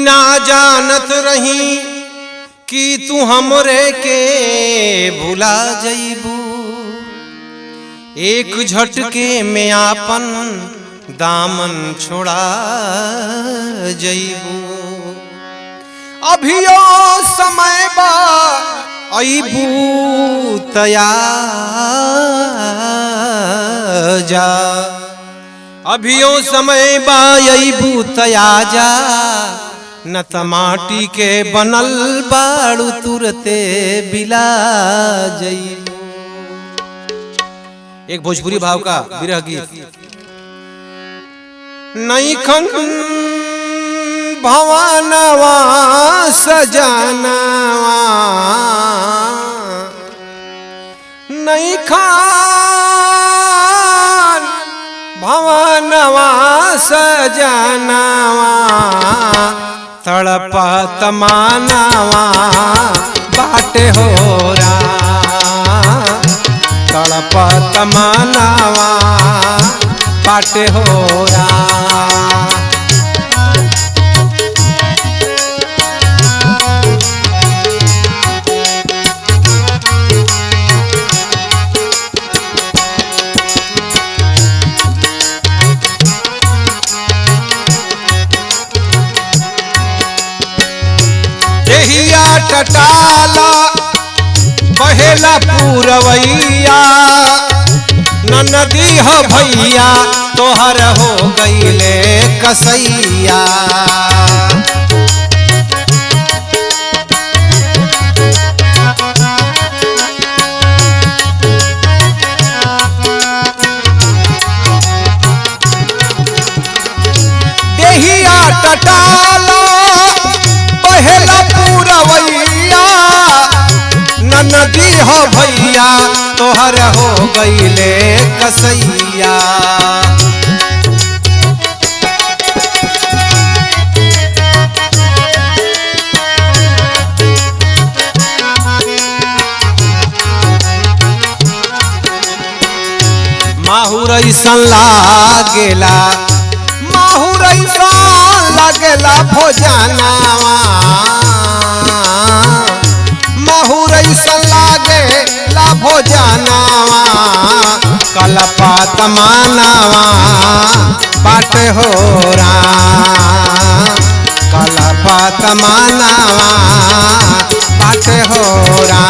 ना जानत रही कि तू हमरे के भुला जइबू, एक झटके में आपन दामन छोड़ा जइबू। अभियो समय बा अइबू तया जा, अभियो समय बा अइबू तया जा, न त माटी के बनल बाड़ू तुरते बिला जइबू। एक भोजपुरी भाव का विरह गीत। नैखन भवनवा सजनवा, नैखन भवनवा सजनवा, तड़पत मानवा बाटे हो रा, तड़पत मानवा बाटे हो रा। देहिया टटाला बहेला पूरवैया, न नदी हो भैया तोहर हो गईले कसैया। देहिया टटाला बहेला पूरवैया, न नदी हो भैया तोहर हो गईले कसैया। माहुर ऐसन लागेला, माहुर ऐसन लागेला भोजनवा, माहुर ऐसन लागेला भोजनवा, कलपात मानवा बाटे हो रा, कलपात मानवा बाटे हो रा।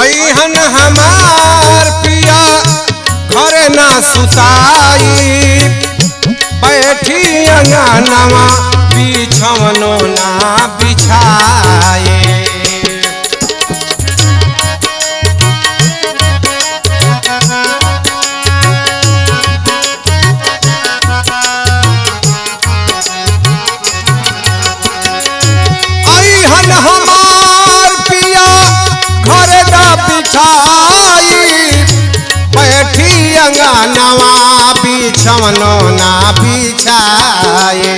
अइहन हमार पिया घरे ना सुताई, बैठी अंगनवा बिछवनो ना बिछाए। अइहन हमार पिया घरे ना बिछाई, बैठी अंगनवा बिछवनो ना बिछाए।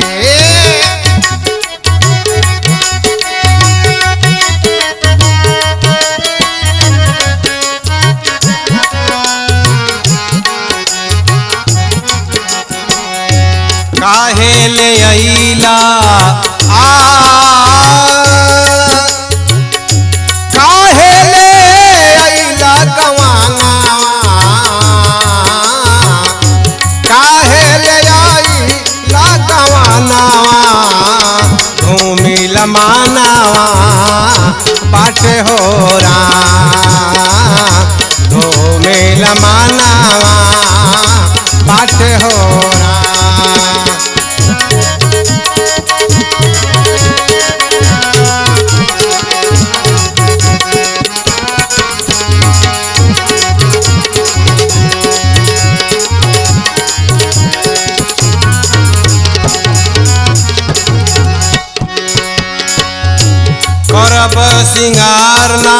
काहे ले अइला काहे ले अइला गवानवा, काहे ले अइला गवानवा, धूमिल मानवा बाटे हो रा, धूमिल मानवा बाटे हो रा। करब सिंगार ना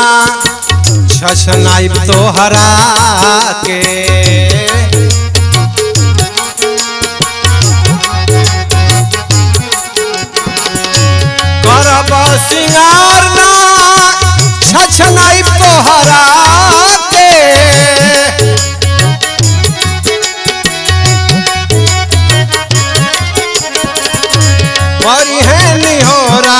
छछनाइब तोहरा के करब सिंगार ना छछनाइब तोहरा के मरी है निहोरा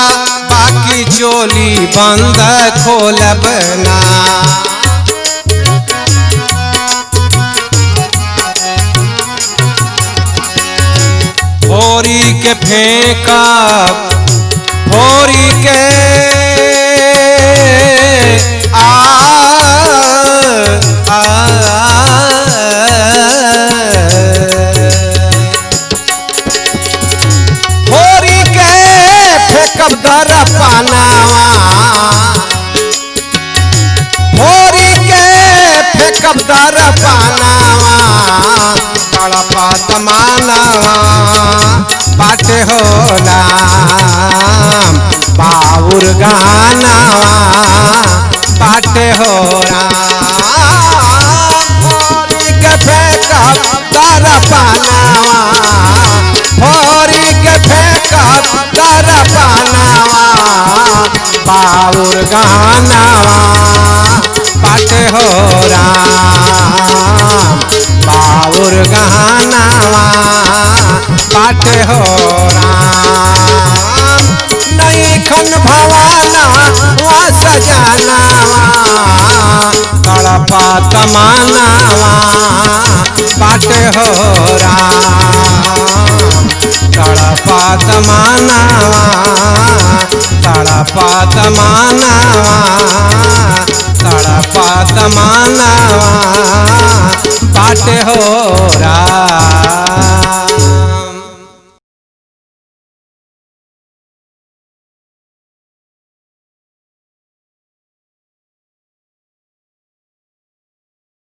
बाकी चोली बंद खोलब ना फोरी के फेंकब फोरी के फोरी के फेंकब दर पानावा फोरी के फेंकब दर पानावा तड़पत मानवा बाटे होला बाउर गानावा बाटे होला फोरी के फेंकब दर पानावा फोरी के फेंकब दर पानावा बाउर गानावा बाटे होला बाउर गानावा बाटे होला नहीं खन भवाना वा सजनावा तड़पा तमानावा बाटे होला तड़पा तमानावा तड़पा तमानावा तड़पा तमानावा बाटे होला।